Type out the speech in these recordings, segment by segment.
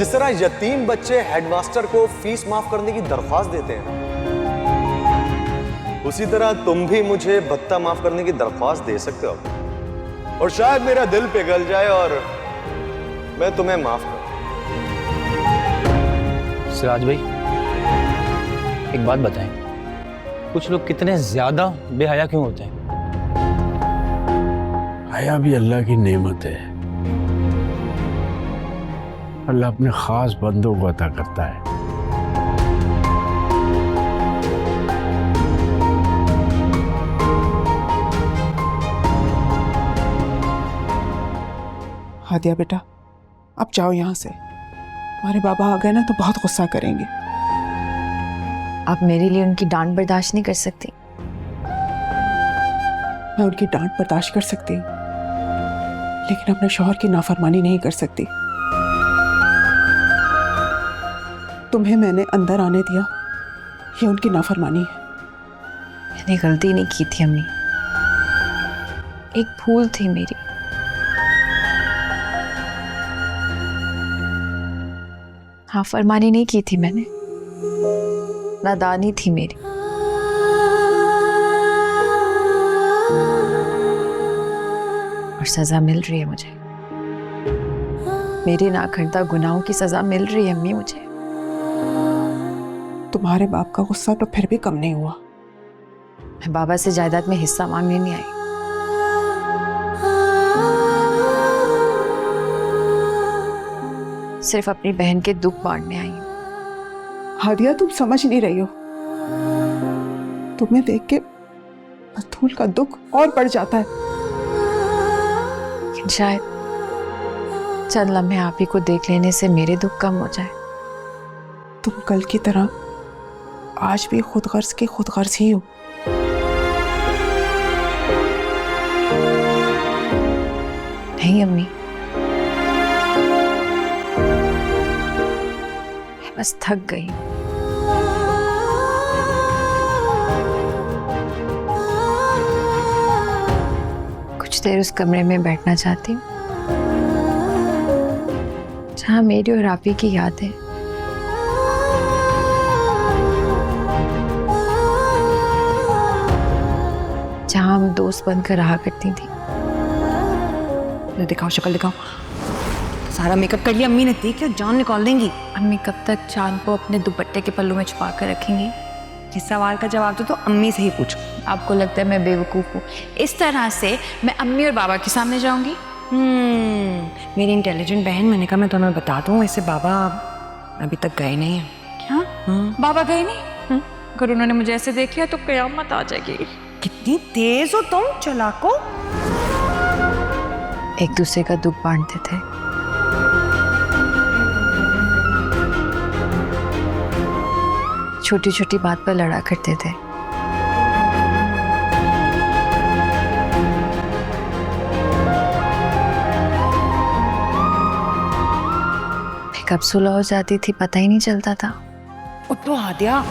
जिस तरह यतीम बच्चे हेडमास्टर को फीस माफ करने की दरख्वास्त देते हैं, उसी तरह तुम भी मुझे भत्ता माफ करने की दरख्वास्त दे सकते हो, और शायद मेरा दिल पिघल जाए और मैं तुम्हें माफ करूं। सिराज भाई, एक बात बताएं, कुछ लोग कितने ज्यादा बेहया क्यों होते हैं? हया भी अल्लाह की नेमत है। अल्लाह अपने खास बंदों को अता करता है। हादिया बेटा, अब जाओ यहाँ से। हमारे बाबा आ गए ना तो बहुत गुस्सा करेंगे। आप मेरे लिए उनकी डांट बर्दाश्त नहीं कर सकती? मैं उनकी डांट बर्दाश्त कर सकती हूँ, लेकिन अपने शौहर की नाफरमानी नहीं कर सकती। तुम्हें मैंने अंदर आने दिया, ये उनकी नाफरमानी है। मैंने गलती नहीं की थी अम्मी, एक भूल थी मेरी। नाफरमानी नहीं की थी मैंने, नादानी थी मेरी। और सजा मिल रही है मुझे, मेरी नाखंडता गुनाहों की सजा मिल रही है अम्मी मुझे। तुम्हारे बाप का गुस्सा तो फिर भी कम नहीं हुआ। मैं बाबा से जायदाद में हिस्सा मांगने नहीं आई। सिर्फ अपनी बहन के दुख बांटने आई हूं। हादिया, तुम समझ नहीं रही हो। तुम्हें देख के बतूल का दुख और बढ़ जाता है। लेकिन शायद चंद लम्हे आप ही को देख लेने से मेरे दुख कम हो जाए। तुम कल की तरह आज भी खुद गर्ज के खुद गर्ज ही हो। नहीं अम्मी, मैं बस थक गई। कुछ देर उस कमरे में बैठना चाहती हूँ जहाँ मेरी और आपी की याद है। जहाँ हम दोस्त बनकर रहा करती थी। दिखाओ, शक्ल दिखाओ। सारा मेकअप कर लिया अम्मी ने, देख क्या जान निकाल देंगी। अम्मी कब तक चांद को अपने दुपट्टे के पल्लू में छुपा कर रखेंगी? इस सवाल का जवाब तो अम्मी से ही पूछो। आपको लगता है मैं बेवकूफ़ हूँ? इस तरह से मैं अम्मी और बाबा के सामने जाऊंगी? मेरी इंटेलिजेंट बहन, मैंने कहा मैं तुम्हें बता दूं, वैसे बाबा अभी तक गए नहीं हैं। क्या? बाबा गए नहीं? अगर उन्होंने मुझे ऐसे देख लिया तो कयामत आ जाएगी। कितनी तेज हो तुम, चलाको। एक दूसरे का दुख बांटते थे। छोटी छोटी बात पर लड़ा करते थे। कब सुलह हो जाती थी पता ही नहीं चलता था। तो हादिया,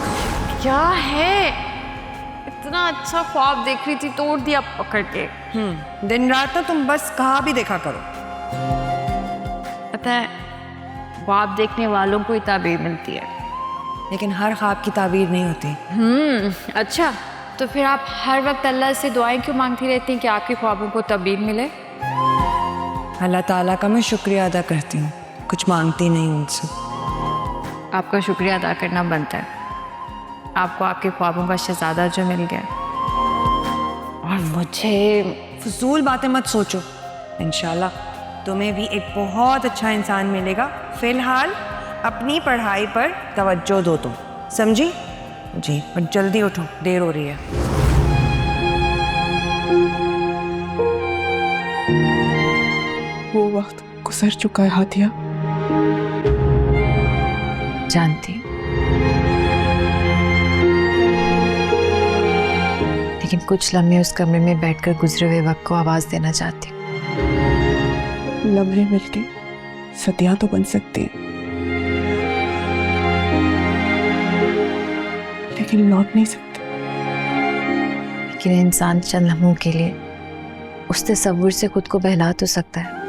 क्या है? इतना अच्छा ख्वाब देख रही थी, तोड़ दिया पकड़ के। दिन रात तो तुम बस कहा भी देखा करो। पता है, ख्वाब देखने वालों को ही ताबीर मिलती है, लेकिन हर ख्वाब की ताबीर नहीं होती। अच्छा, तो फिर आप हर वक्त अल्लाह से दुआएं क्यों मांगती रहती हैं कि आपके ख्वाबों को ताबीर मिले? अल्लाह ताला का मैं शुक्रिया अदा करती हूँ, कुछ मांगती नहीं उनसे। आपका शुक्रिया अदा करना बनता है। आपको आपके ख्वाबों का शहजादा जो मिल गया, और मुझे फजूल बातें मत सोचो। इंशाल्लाह तुम्हें भी एक बहुत अच्छा इंसान मिलेगा। फिलहाल अपनी पढ़ाई पर तवज्जो दो तुम, समझी? जी, और जल्दी उठो, देर हो रही है। वो वक्त गुजर चुका है हादिया। जानती, लेकिन कुछ लम्हे उस कमरे में बैठकर गुजरे हुए वक्त को आवाज देना चाहती हूँ। लम्हे मिलके सदियां तो बन सकती हैं, लेकिन लौट नहीं सकते। लेकिन इंसान चंद लम्हों के लिए उस तस्वुर से खुद को बहला तो सकता है।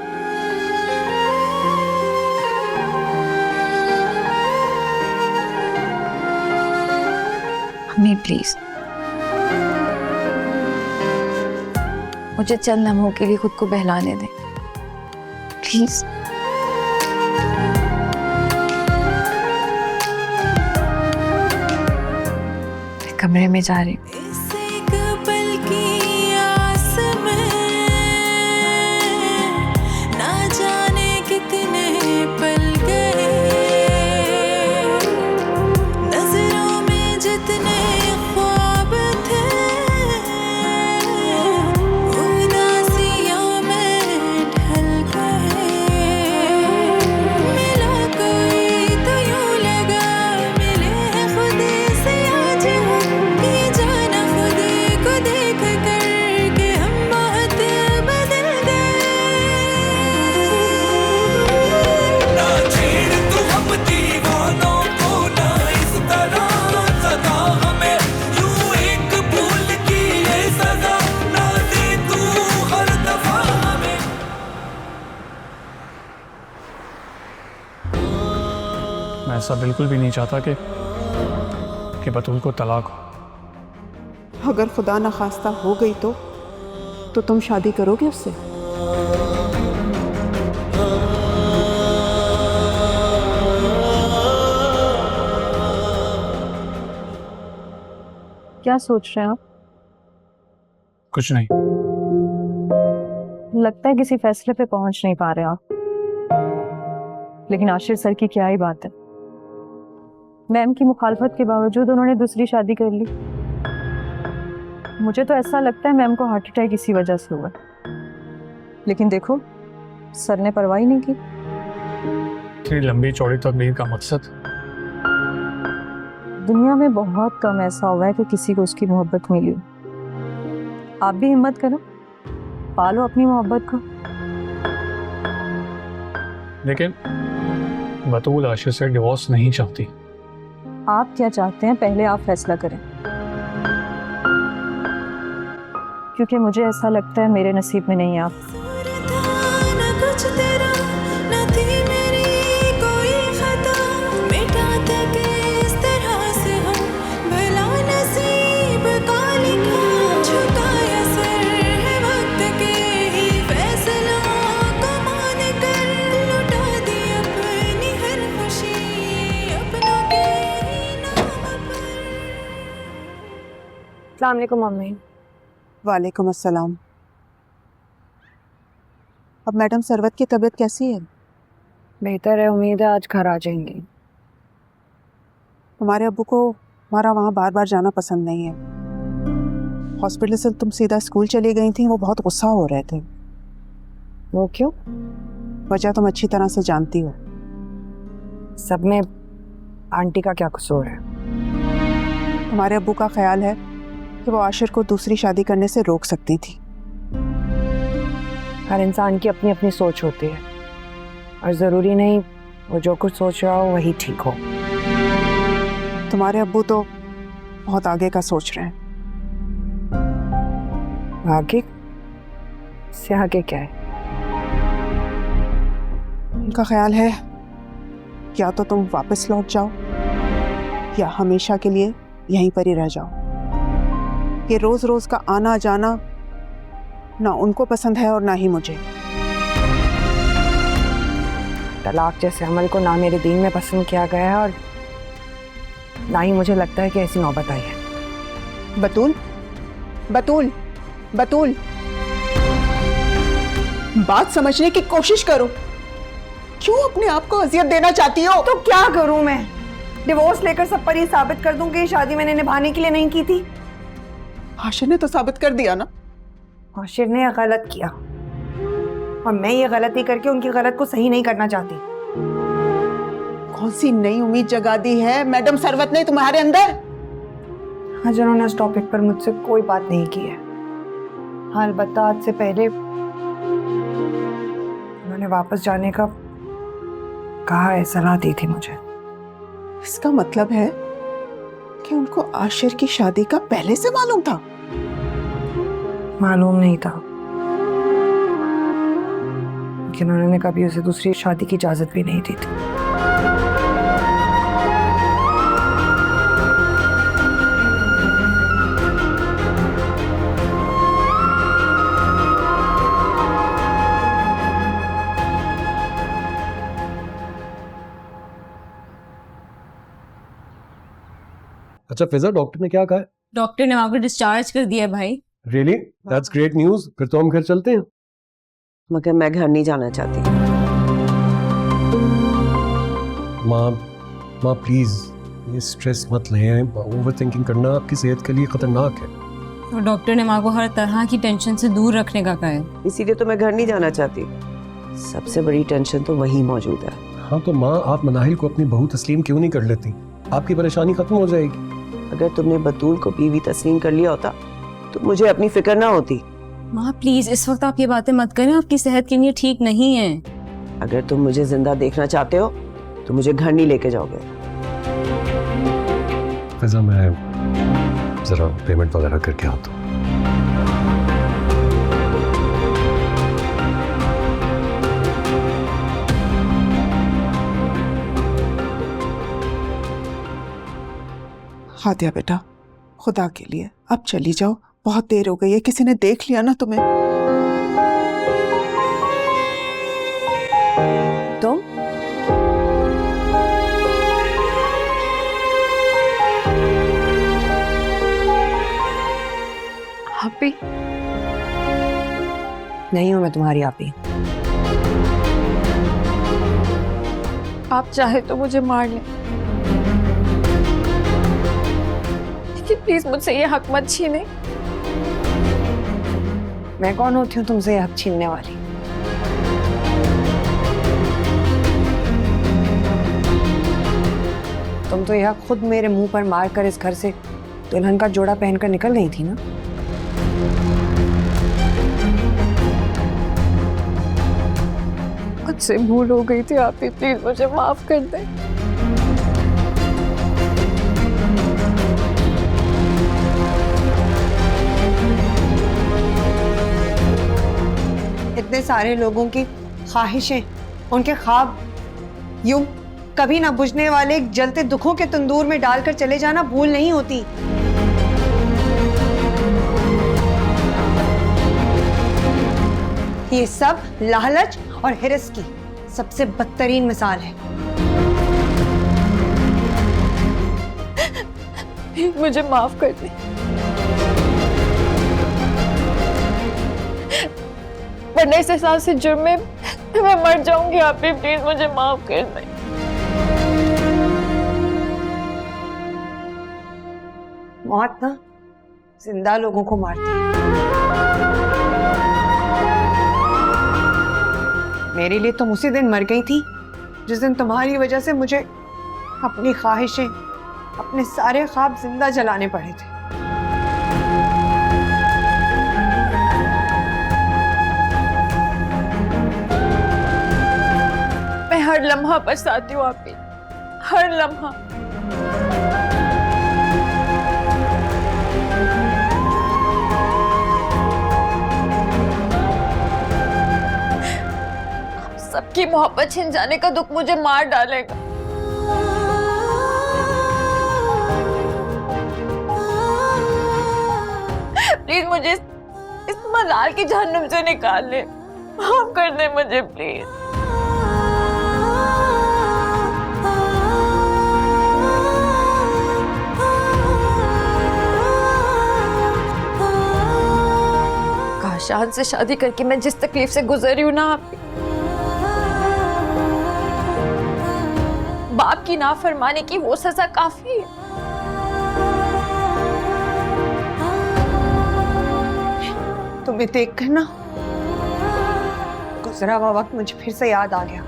अम्मी प्लीज, मुझे चंद लम्हों के लिए खुद को बहलाने दें प्लीज। मैं कमरे में जा रही हूँ। मैं ऐसा बिल्कुल भी नहीं चाहता कि बतूल को तलाक हो। अगर खुदा न खास्ता हो गई तो तुम शादी करोगे उससे? क्या सोच रहे हैं आप? कुछ नहीं। लगता है किसी फैसले पे पहुंच नहीं पा रहे आप। लेकिन आशिर सर की क्या ही बात है, मैम की मुखालफत के बावजूद उन्होंने दूसरी शादी कर ली। मुझे तो ऐसा लगता है मैम को हार्ट अटैक इसी वजह से हुआ, लेकिन देखो सर ने परवाह ही नहीं की। इतनी लंबी चौड़ी तकदीर का मकसद? दुनिया में बहुत कम ऐसा हुआ है कि किसी को उसकी मोहब्बत मिली हो। आप भी हिम्मत करो, पालो अपनी मोहब्बत को। लेकिन बतूल आशिर से डिवोर्स नहीं चाहती। आप क्या चाहते हैं पहले आप फैसला करें, क्योंकि मुझे ऐसा लगता है मेरे नसीब में नहीं है आप। अस्सलाम वालेकुम मम्मी। वालेकुम अस्सलाम। अब मैडम सरवत की तबीयत कैसी है? बेहतर है, उम्मीद है आज घर आ जाएंगी। तुम्हारे अब्बू को हमारा वहाँ बार बार जाना पसंद नहीं है। हॉस्पिटल से तुम सीधा स्कूल चली गई थी, वो बहुत गुस्सा हो रहे थे। वो क्यों? वजह तुम अच्छी तरह से जानती हो। सब में आंटी का क्या कसूर है? तुम्हारे अब्बू का ख्याल है कि वो आशिर को दूसरी शादी करने से रोक सकती थी। हर इंसान की अपनी अपनी सोच होती है और ज़रूरी नहीं वो जो कुछ सोच रहा हो वही ठीक हो। तुम्हारे अब्बू तो बहुत आगे का सोच रहे हैं। आगे से आगे क्या है? उनका ख्याल है या तो तुम वापस लौट जाओ या हमेशा के लिए यहीं पर ही रह जाओ। ये रोज रोज का आना जाना ना उनको पसंद है और ना ही मुझे। तलाक जैसे अमल को ना मेरे दीन में पसंद किया गया है और ना ही मुझे लगता है कि ऐसी नौबत आई है। बतूल, बतूल, बतूल, बात समझने की कोशिश करो। क्यों अपने आप को अजियत देना चाहती हो? तो क्या करूं मैं? डिवोर्स लेकर सब पर ये साबित कर दूं कि ये शादी मैंने निभाने के लिए नहीं की थी। आशिर ने तो साबित कर दिया ना। आशिर ने गलत किया और मैं ये गलती करके उनकी गलत को सही नहीं करना चाहती। कौन सी नई उम्मीद जगा दी है मैडम सरवत ने तुम्हारे अंदर? आज उन्होंने इस टॉपिक पर मुझसे कोई बात नहीं की है। हाँ, अलबत्ता आज से पहले उन्होंने वापस जाने का कहा है, सलाह दी थी मुझे। इसका मतलब है कि उनको आशिर की शादी का पहले से मालूम था? मालूम नहीं था, लेकिन उन्होंने कभी उसे दूसरी शादी की इजाजत भी नहीं दी थी। अच्छा फिजा, डॉक्टर ने क्या कहा है? डॉक्टर ने आपको डिस्चार्ज कर दिया भाई। रियली? That's great news. फिर तो हम घर चलते हैं। मगर मैं घर नहीं जाना चाहती। माँ प्लीज ये स्ट्रेस मत लें। ओवर थिंकिंग करना आपकी सेहत के लिए खतरनाक है। और डॉक्टर ने माँ को हर तरह की टेंशन से दूर रखने का कहा है। इसीलिए तो मैं घर नहीं जाना चाहती। सबसे बड़ी टेंशन तो वही मौजूद है। हाँ तो माँ, आप मनाहिल को अपनी बहू तस्लीम क्यों नहीं कर लेती? आपकी परेशानी खत्म हो जाएगी। अगर तुमने बतूल को बीवी तस्लीम कर लिया होता तो मुझे अपनी फिक्र ना होती। माँ प्लीज इस वक्त आप ये बातें मत करें, आपकी सेहत के लिए ठीक नहीं है। अगर तुम मुझे जिंदा देखना चाहते हो तो मुझे घर नहीं लेके जाओगे। फिजा, मैं जरा पेमेंट वगैरह करके आता हूँ। हादिया बेटा, खुदा के लिए अब चली जाओ, बहुत देर हो गई है, किसी ने देख लिया ना तुम्हें। तुम आपी नहीं हूं मैं तुम्हारी आपी। आप चाहे तो मुझे मार लें, लेकिन प्लीज मुझसे ये हक मत छीने। मैं कौन होती हूँ तुमसे हक छीनने वाली? तुम तो यह खुद मेरे मुंह पर मार कर इस घर से दुल्हन का जोड़ा पहनकर निकल गई थी ना। मुझसे भूल हो गई थी, आप ही प्लीज मुझे माफ कर दें। इतने सारे लोगों की ख्वाहिशें, उनके ख्वाब यूं कभी ना बुझने वाले जलते दुखों के तंदूर में डालकर चले जाना भूल नहीं होती। ये सब लालच और हिरस की सबसे बदतरीन मिसाल है। मुझे माफ कर दे, वरना इस एहसास से जुर्म में मैं मर जाऊंगी। आप भी प्लीज मुझे माफ कर दें। मौत ना जिंदा लोगों को मारती है। मेरे लिए तुम उसी दिन मर गई थी जिस दिन तुम्हारी वजह से मुझे अपनी ख्वाहिशें, अपने सारे ख्वाब जिंदा जलाने पड़े थे। मैं हर लम्हा पछताती हूँ आप ही, हर लम्हा। सबकी मोहब्बत छिन जाने का दुख मुझे मार डालेगा। प्लीज मुझे इस मलाल की जहन्नुम से निकाल ले, माफ कर दे मुझे प्लीज। काशान से शादी करके मैं जिस तकलीफ से गुजरी हूं ना, आप बाप की नाफरमानी की वो सजा काफी है। तुम्हें देखकर ना गुजरा हुआ वक्त मुझे फिर से याद आ गया।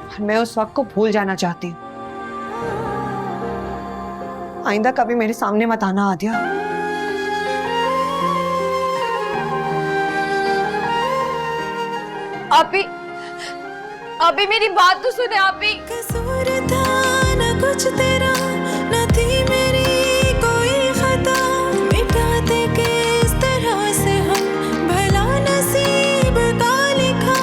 और मैं उस वक्त को भूल जाना चाहती हूँ। आइंदा कभी मेरे सामने मत आना आदिया। आप ही मेरी बात तो सुने। आप ही कसूर था न कुछ तेरा, न थी मेरी कोई खता, मिटाते किस तरह से हम भला नसीब का लिखा।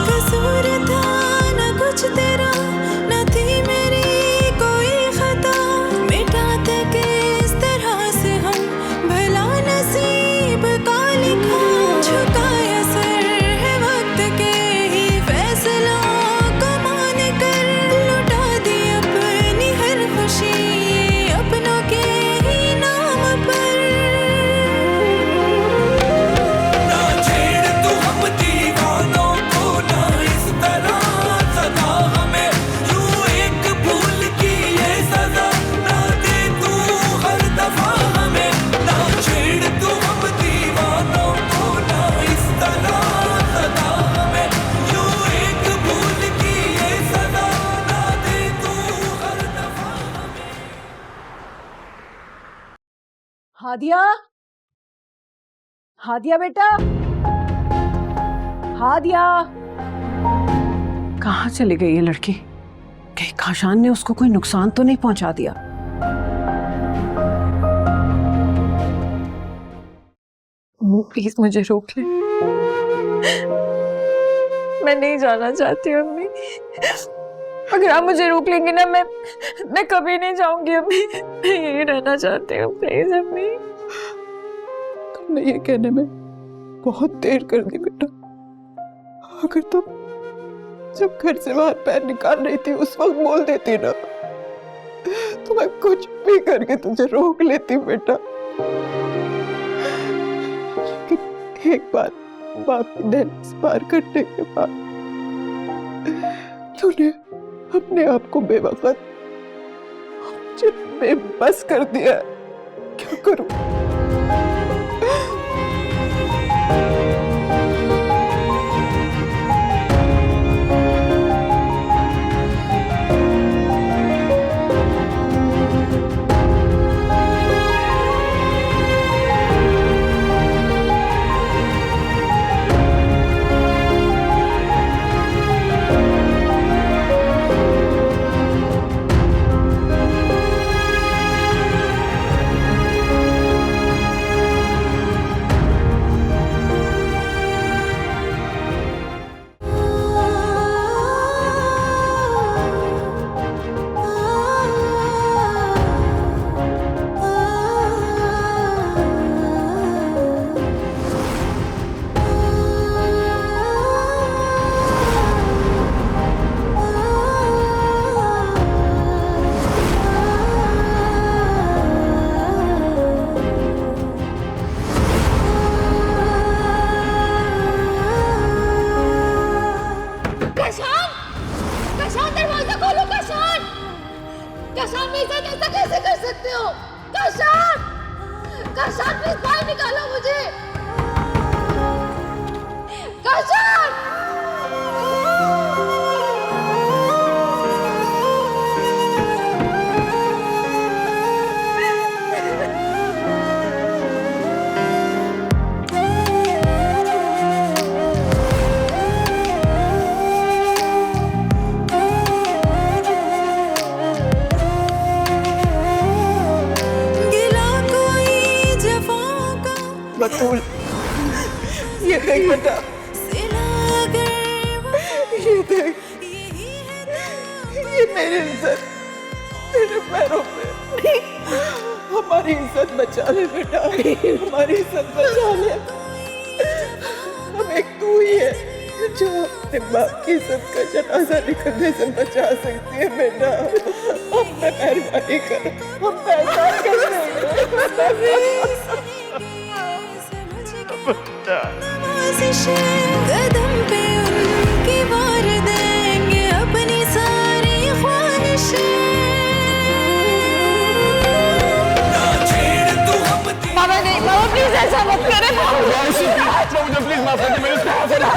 कसूर था न कुछ तेरा, न थी मेरी कोई खता, मिटाते किस तरह से हम भला नसीब का लिखा। हादिया, हादिया बेटा, हादिया। कहाँ चली गई ये लड़की? कहीं खाशान ने उसको कोई नुकसान तो नहीं पहुंचा दिया? प्लीज मुझे रोक ले, मैं नहीं जाना चाहती अम्मी। अगर आप मुझे रोक लेंगे ना, मैं कभी नहीं जाऊंगी अम्मी। मैं यहीं रहना चाहती हूँ, प्लीज अम्मी। तुमने ये कहने में बहुत देर कर दी बेटा। अगर तुम जब घर से बाहर पैर निकाल रही थी उस वक्त बोल देती ना, तो मैं कुछ भी करके तुझे रोक लेती बेटा। लेकिन एक बार बाप की दहलीज पार करने के बाद तूने अपने आप को बेवकूफ मुझे बेबस कर दिया। क्या करूं? बतूल, ये देख बेटा, ये देख, ये मेरी इज्जत तेरे पैरों पे। हमारी इज्जत बचा ले बेटा, हमारी इज्जत बचा ले। हम एक तू ही है जो अपने बाप की इज्जत का जनाजा निकलने से बचा सकती है बेटा। हम पे मेहरबानी कर, हम पैसा कर देंगे। कदम पे उनकी वार देंगे अपनी सारी ख्वाहिशें। मामा नहीं, मामा प्लीज ऐसा मत करें। मुझे प्लीज माफ कर दे, मेरे साथ है ना।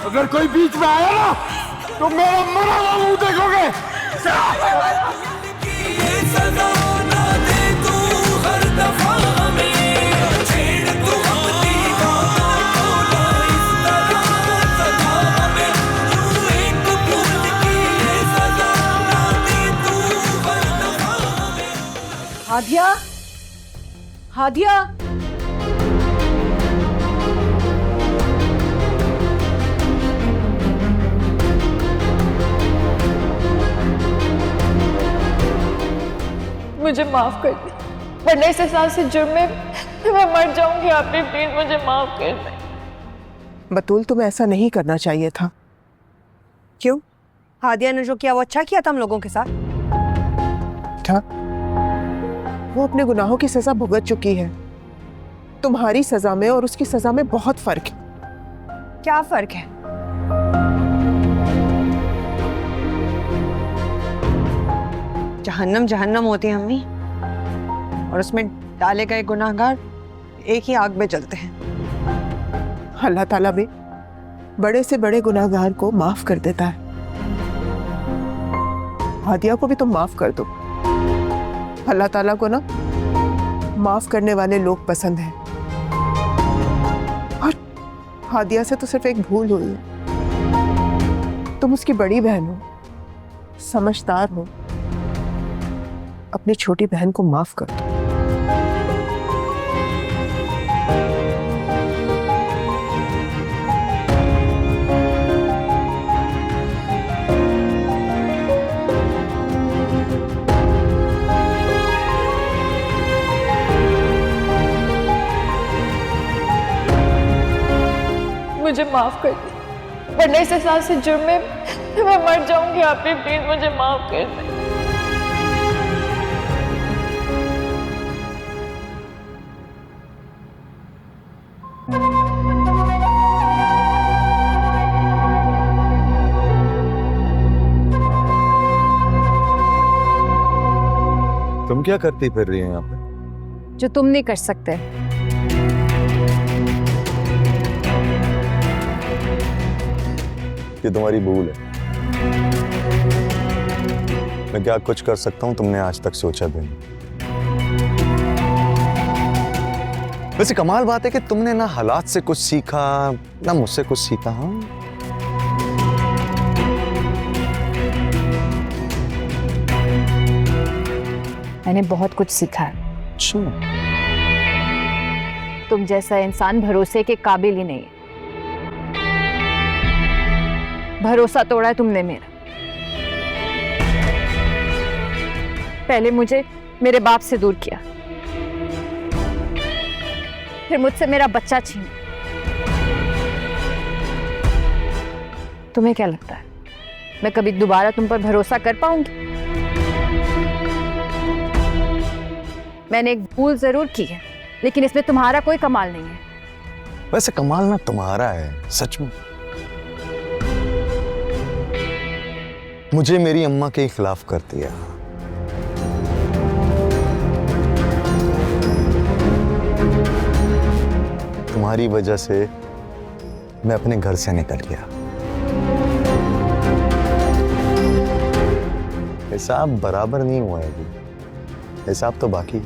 अगर कोई बीच में आया ना तो मेरा मरा हुआ मुंह देखोगे। हादिया, हादिया, मुझे माफ कर दे, वरना इस एहसास से जुर्म में मैं मर जाऊंगी। आप भी प्लीज मुझे माफ कर दे। बतूल, तुम्हें ऐसा नहीं करना चाहिए था। क्यों? हादिया ने जो किया वो अच्छा किया था हम लोगों के साथ? था, वो अपने गुनाहों की सजा भुगत चुकी है। तुम्हारी सजा में और उसकी सजा में बहुत फर्क है। क्या फर्क है? जहन्नम जहन्नम होती है अम्मी, और उसमें डाले गए गुनाहगार एक ही आग में जलते हैं। अल्लाह ताला भी बड़े से बड़े गुनाहगार को माफ कर देता है। हादिया को भी तुम माफ कर दो। अल्लाह ताला को ना माफ करने वाले लोग पसंद हैं। और हादिया से तो सिर्फ एक भूल हुई है। तुम उसकी बड़ी बहन हो, समझदार हो, अपनी छोटी बहन को माफ कर दो। मुझे माफ कर दे, वरना इस एहसास से जुर्म में मैं मर जाऊंगी। आप भी प्लीज मुझे माफ कर दे। तुम क्या करती फिर रही हो यहाँ पे? जो तुम नहीं कर सकते। ये तुम्हारी भूल है। मैं क्या कुछ कर सकता हूं तुमने आज तक सोचा भी नहीं। वैसे कमाल बात है कि तुमने ना हालात से कुछ सीखा ना मुझसे कुछ सीखा। हाँ, मैंने बहुत कुछ सीखा है। अच्छा, तुम जैसा इंसान भरोसे के काबिल ही नहीं है। भरोसा तोड़ा है तुमने मेरा। पहले मुझे मेरे बाप से दूर किया, फिर मुझसे मेरा बच्चा छीना। तुम्हें क्या लगता है मैं कभी दोबारा तुम पर भरोसा कर पाऊंगी? मैंने एक भूल जरूर की है, लेकिन इसमें तुम्हारा कोई कमाल नहीं है। वैसे कमाल ना तुम्हारा है, सच में। मुझे मेरी अम्मा के खिलाफ कर दिया। तुम्हारी वजह से मैं अपने घर से निकल गया। हिसाब बराबर नहीं हुआ है अभी, हिसाब तो बाकी।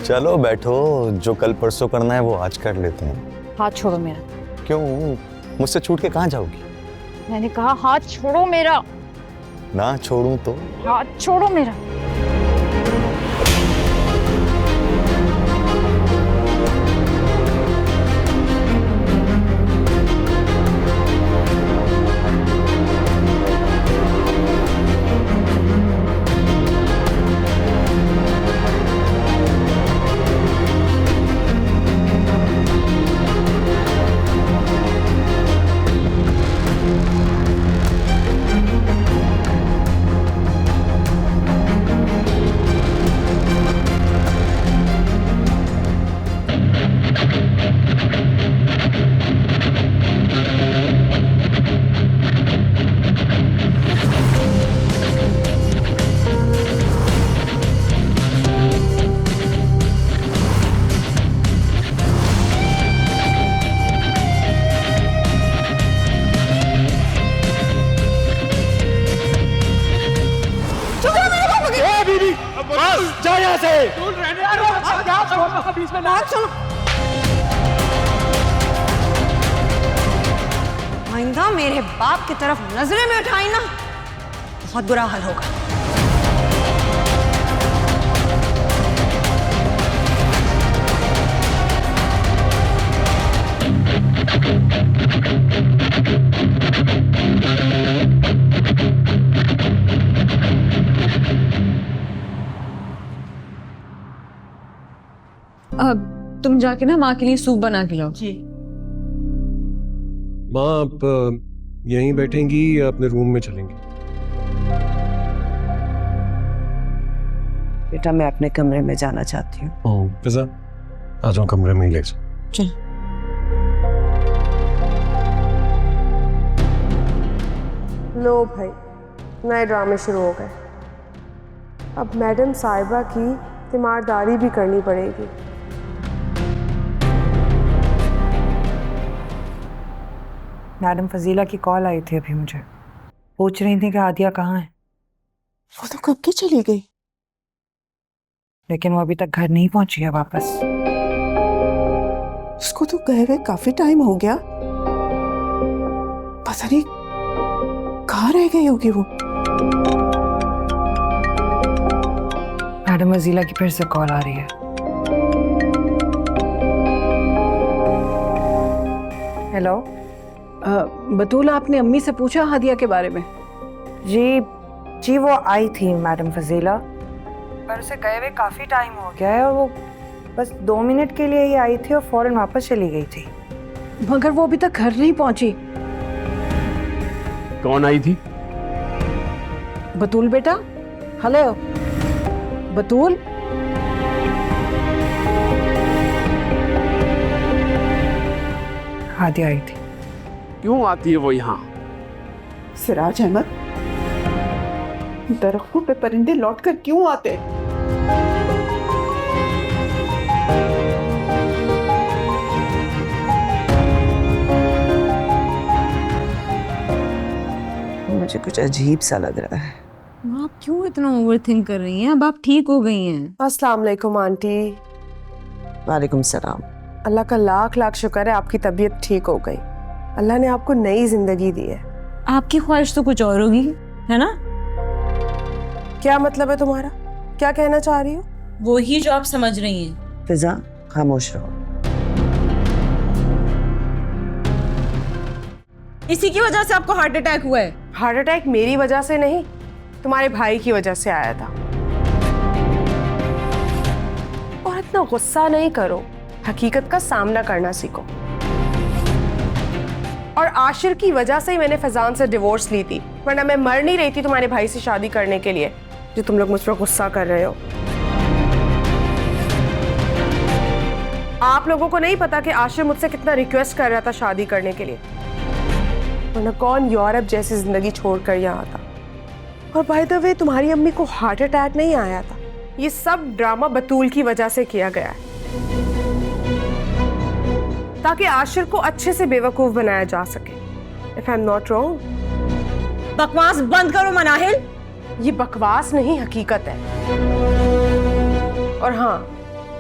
चलो बैठो, जो कल परसों करना है वो आज कर लेते हैं। हाथ छोड़ो मेरा। क्यों, मुझसे छूट के कहाँ जाओगी? मैंने कहा हाथ छोड़ो मेरा। ना छोड़ूं तो? हाथ छोड़ो मेरा। जा यहाँ से। आइंदा मेरे बाप की तरफ नजरें में उठाई ना, बहुत बुरा हाल होगा। अब तुम जाके ना माँ के लिए सूप बना के लाओ। जी। माँ आप यहीं बैठेंगी या अपने रूम में चलेंगी? बेटा मैं अपने कमरे में जाना चाहती हूँ। फिजा आ जाओ, कमरे में ही ले जाओ। चल। लो भाई, नए ड्रामे शुरू हो गए। अब मैडम साहिबा की तीमारदारी भी करनी पड़ेगी। मैडम फजीला की कॉल आई थी अभी मुझे। पूछ रही थी कि हादिया कहाँ है, वो तो कब की चली गई। लेकिन वो अभी तक घर नहीं पहुंची है वापस। उसको तो गए हुए काफी टाइम हो गया, पता नहीं कहाँ रह गई होगी वो। मैडम वजीला की फिर से कॉल आ रही है। हेलो। बतूल, आपने अम्मी से पूछा हादिया के बारे में? जी वो आई थी मैडम फजीला, पर उसे गए हुए काफ़ी टाइम हो गया है और वो बस 2 मिनट के लिए ही आई थी और फौरन वापस चली गई थी। मगर वो अभी तक घर नहीं पहुंची। कौन आई थी? बतूल बेटा, हेलो बतूल। हादिया आई थी। क्यों आती है वो यहाँ? सिराज अहमद, दरख्तों पे परिंदे लौटकर क्यों आते? मुझे कुछ अजीब सा लग रहा है। आप क्यों इतना ओवर थिंक कर रही हैं? अब आप ठीक हो गई हैं। अस्सलाम वालेकुम आंटी। वालेकुम सलाम। अल्लाह का लाख लाख शुक्र है आपकी तबीयत ठीक हो गई। अल्लाह ने आपको नई जिंदगी दी है। आपकी ख्वाहिश तो कुछ और होगी, है ना? क्या मतलब है तुम्हारा? क्या कहना चाह रही हो? वो ही जो आप समझ रही हैं। फिजा, खामोश रहो। इसी की वजह से आपको हार्ट अटैक हुआ है। हार्ट अटैक मेरी वजह से नहीं, तुम्हारे भाई की वजह से आया था। और इतना गुस्सा नहीं करो, हकीकत का सामना करना सीखो। और आशिर की वजह से ही मैंने फैजान से डिवोर्स ली थी, वरना मैं मर नहीं रही थी तुम्हारे भाई से शादी करने के लिए, जो तुम लोग मुझ पर गुस्सा कर रहे हो। आप लोगों को नहीं पता कि आशिर मुझसे कितना रिक्वेस्ट कर रहा था शादी करने के लिए, वरना कौन यूरोप जैसी जिंदगी छोड़कर यहाँ आता। और बाय द वे, तुम्हारी अम्मी को हार्ट अटैक नहीं आया था। ये सब ड्रामा बतूल की वजह से किया गया है, ताकि आशिर को अच्छे से बेवकूफ बनाया जा सके। If I am not wrong. बकवास बंद करो मनाहिल। ये बकवास नहीं, हकीकत है। और हाँ,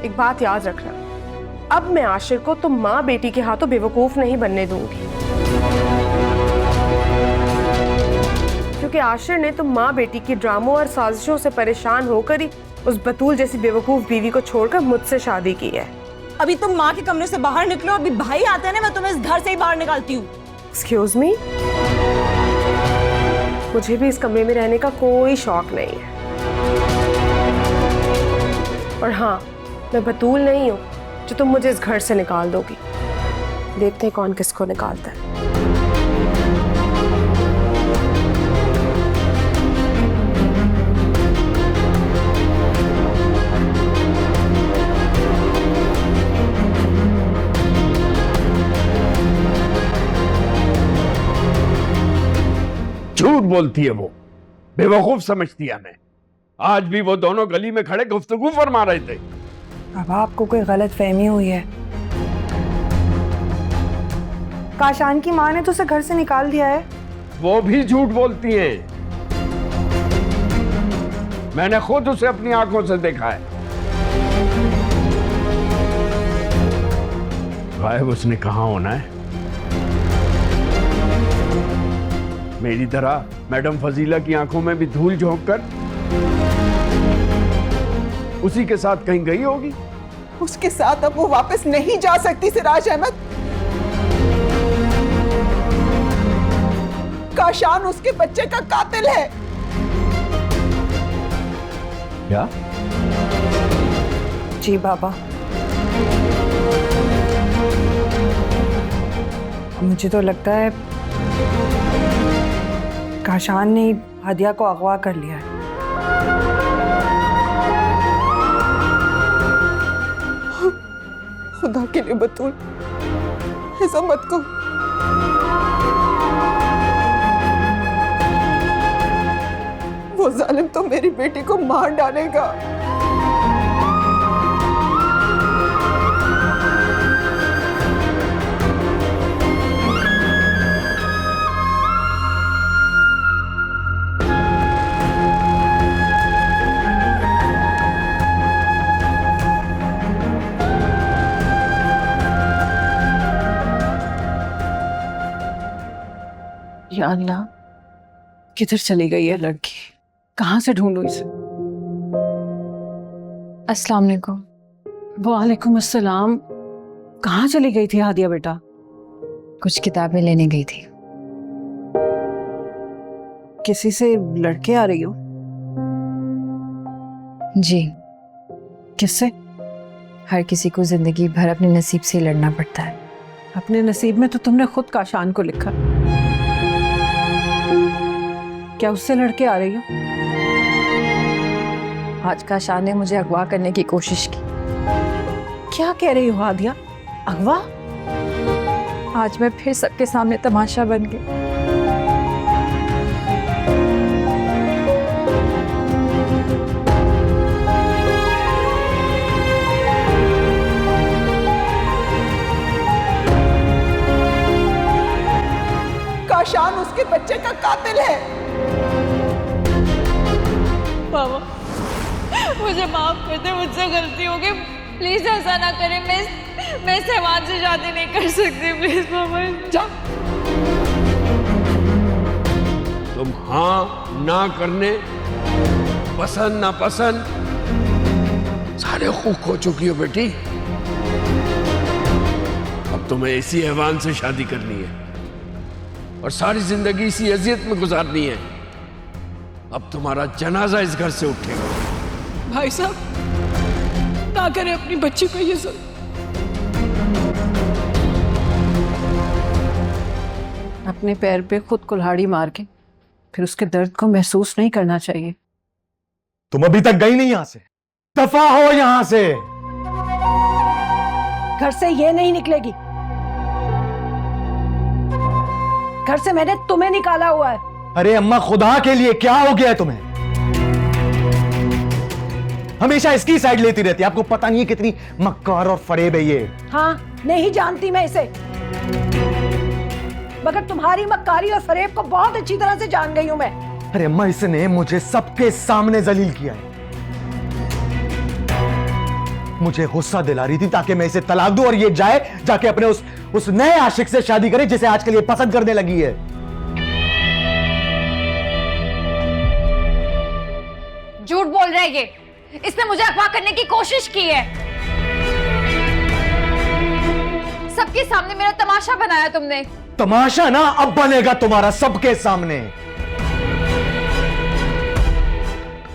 एक बात याद रखना, अब मैं आशिर को तुम माँ बेटी के हाथों बेवकूफ नहीं बनने दूंगी, क्योंकि आशिर ने तुम माँ बेटी की ड्रामों और साजिशों से परेशान होकर ही उस बतूल जैसी बेवकूफ बीवी को छोड़कर मुझसे शादी की है। अभी तुम माँ के कमरे से बाहर निकलो, अभी भाई आते हैं ना, मैं तुम्हें इस घर से ही बाहर निकालती हूँ। एक्सक्यूज मी, मुझे भी इस कमरे में रहने का कोई शौक नहीं है। और हाँ, मैं बतूल नहीं हूँ जो तुम मुझे इस घर से निकाल दोगी। देखते हैं कौन किसको निकालता है। झूठ बोलती है वो, बेवकूफ समझती है हमें। आज भी वो दोनों गली में खड़े गुफ्तगू फरमा रहे थे। अब आपको कोई गलत फहमी हुई है। काशान की माँ ने तो उसे घर से निकाल दिया है। वो भी झूठ बोलती है। मैंने खुद उसे अपनी आंखों से देखा है। गायब उसने कहाँ होना है? मेरी तरह मैडम फजीला की आंखों में भी धूल झोंक कर उसी के साथ कहीं गई होगी। उसके साथ अब वो वापस नहीं जा सकती सिराज अहमद। काशान उसके बच्चे का कातिल है। क्या? जी बाबा, मुझे तो लगता है काशान ने हादिया को अगवा कर लिया है। खुदा के लिए बतूल, ऐसा मत कहो। वो जालिम तो मेरी बेटी को मार डालेगा। या अल्लाह, किधर चली गई है लड़की? कहाँ से ढूंढूं इसे? अस्सलाम वालेकुम। वालेकुम अस्सलाम। कहाँ चली गई थी हादिया बेटा? कुछ किताबें लेने गई थी। किसी से लड़के आ रही हो? जी। किससे? हर किसी को जिंदगी भर अपने नसीब से लड़ना पड़ता है। अपने नसीब में तो तुमने खुद काशान को लिखा। क्या उससे लड़के आ रही हो? आज काशान ने मुझे अगवा करने की कोशिश की। क्या कह रही हो हादिया? अगवा? आज मैं फिर सबके सामने तमाशा बन गई। काशान उसके बच्चे का कातिल है। मामा, मुझे माफ कर दे, मुझसे गलती हो गई। प्लीज ऐसा ना करें। मैं सहवान से शादी नहीं कर सकती। प्लीज मामा, जा। तुम हाँ ना करने, पसंद ना पसंद, सारे खूब खो चुकी हो बेटी। अब तुम्हें इसी हैवान से शादी करनी है और सारी जिंदगी इसी अजियत में गुजारनी है। अब तुम्हारा जनाजा इस घर से उठेगा। भाई साहब, ना करें अपनी बच्ची को ये सब। अपने पैर पे खुद कुल्हाड़ी मार के फिर उसके दर्द को महसूस नहीं करना चाहिए। तुम अभी तक गई नहीं यहां से। दफा हो यहां से। घर से ये नहीं निकलेगी। घर से मैंने तुम्हें निकाला हुआ है। अरे अम्मा, खुदा के लिए क्या हो गया है तुम्हें? हमेशा इसकी साइड लेती रहती है। आपको पता नहीं है कितनी मक्कार और फरेब है ये। हाँ, नहीं जानती मैं इसे, मगर तुम्हारी मक्कारी और फरेब को बहुत अच्छी तरह से जान गई हूं मैं। अरे अम्मा, इसने मुझे सबके सामने जलील किया है। मुझे गुस्सा दिला रही थी ताकि मैं इसे तलाक दूं और ये जाके अपने उस नए आशिक से शादी करे जिसे आजकल ये पसंद करने लगी है। झूठ बोल रहे ये। इसने मुझे अगवा करने की कोशिश की है। सबके सामने मेरा तमाशा बनाया तुमने। तमाशा ना अब बनेगा तुम्हारा सबके सामने।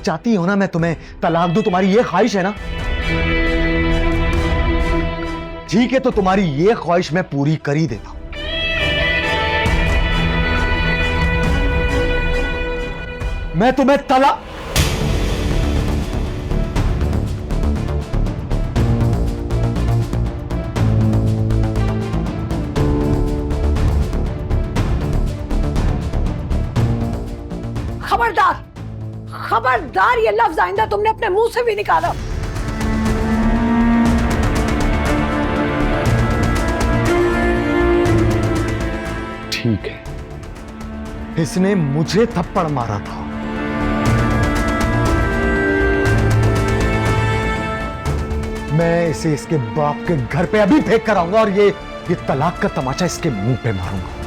चाहती हो ना मैं तुम्हें तलाक दूं? तुम्हारी ये ख्वाहिश है ना? ठीक है, तो तुम्हारी ये ख्वाहिश मैं पूरी कर ही देता हूं। मैं तुम्हें तलाक खबरदार, खबरदार, ये लफ्ज आइंदा तुमने अपने मुंह से भी निकाला। ठीक है, इसने मुझे थप्पड़ मारा था। मैं इसे इसके बाप के घर पे अभी फेंक कर आऊंगा और ये तलाक का तमाचा इसके मुंह पे मारूंगा।